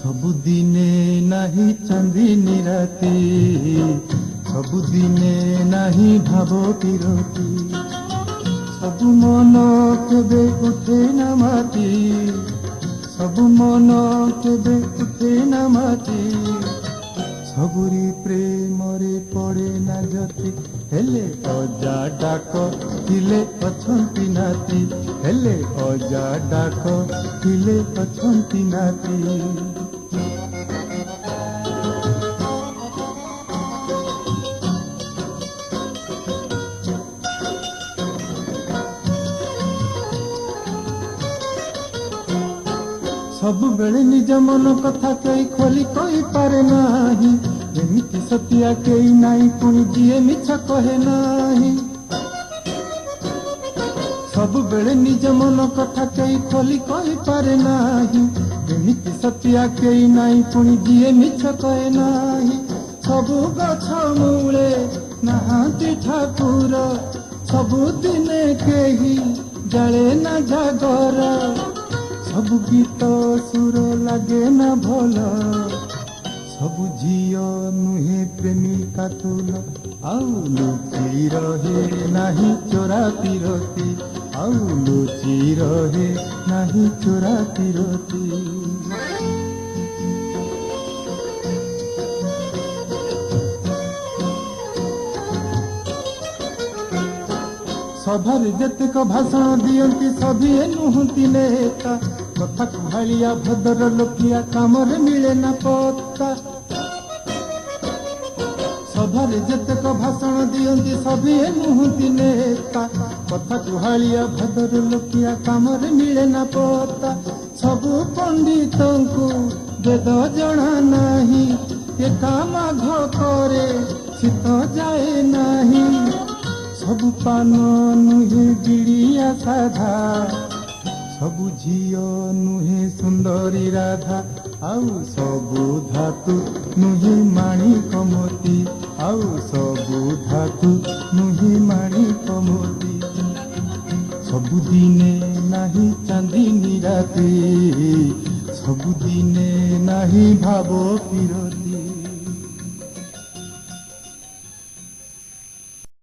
ସବୁଦିନେ ନାହିଁ ଚାନ୍ଦିନୀ ରାତି, ସବୁଦିନେ ନାହିଁ ଭାବ ବିରତି, ସବୁ ମନ କେବେ ଉଠେ ନା ମାଟି, ସବୁ ମନ କେବେ ଉଠେ ନା ମାଟି, ସବୁରି ପ୍ରେମରେ ପଡ଼େ ନା ଯତି, ହେଲେ ଅଜା ଡାକ ଥିଲେ ଅଛନ୍ତି ନାତି, ହେଲେ ଅଜା ଡାକ ଥିଲେ ଅଛନ୍ତି ନାତି। ସବୁବେଳେ ନିଜ ମନ କଥା କେହି ଖୋଲି କହିପାରେ ନାହିଁ, ଏମିତି ସତିଆ କେହି ନାହିଁ ପୁଣି ଯିଏ ମିଛ କହେ ନାହିଁ। ସବୁବେଳେ ନିଜ ମନ କଥା କେହି ଖୋଲି କହିପାରେ ନାହିଁ, ଏମିତି ସତିଆ କେହି ନାହିଁ ପୁଣି ଯିଏ ମିଛ କହେ ନାହିଁ। ସବୁ ଗଛ ମୂଳେ ନାହାନ୍ତି ଠାକୁର, ସବୁଦିନେ କେହି ଜାଳେ ନା ଜାଗର, ସବୁ ଗୀତ ସୁର ଲାଗେ ନା ଭଲ, ସବୁ ଝିଅ ନୁହେଁ ପ୍ରେମିକା ତୁଲ, ଆଉ ଲୁଚି ରହେ ନାହିଁ ଚୋରା ପିରତି, ଆଉ ଲୁଚି ରହେ ନାହିଁ ଚୋରା ପିରତି। ସଭାରେ ଯେତେକ ଭାଷଣ ଦିଅନ୍ତି ସଭିଏ ନୁହନ୍ତି ନେତା, କଥା କୁହାଳିଆ ଭଦ୍ର ଲୋକିଆ କାମରେ ମିଳେ ନା ପତ୍ତା। ସଭାରେ ଯେତେକ ଭାଷଣ ଦିଅନ୍ତି ସଭିଏ ନୁହନ୍ତି ନେତା, କଥା କୁହାଳିଆ ଭଦ୍ର ଲୋକିଆ କାମରେ ମିଳେ ନା ପତ୍ତା। ସବୁ ପଣ୍ଡିତଙ୍କୁ ବେଦ ଜଣା ନାହିଁ, ଏକା ମାଘ କରେ ଶୀତ ଯାଏ ନାହିଁ, ସବୁ ପାନ ନୁହେଁ ବିଡ଼ିଆ ସାଧା, ସବୁ ଝିଅ ନୁହେଁ ସୁନ୍ଦରୀ ରାଧା, ଆଉ ସବୁ ଧାତୁ ନୁହେଁ ମାଣିକ ମୋତି, ଆଉ ସବୁ ଧାତୁ ନୁହେଁ ମାଣିକ ମୋତି, ସବୁଦିନେ ନାହିଁ ଚାନ୍ଦିନୀ ରାତି, ସବୁଦିନେ ନାହିଁ ଭାବ ବିରତି।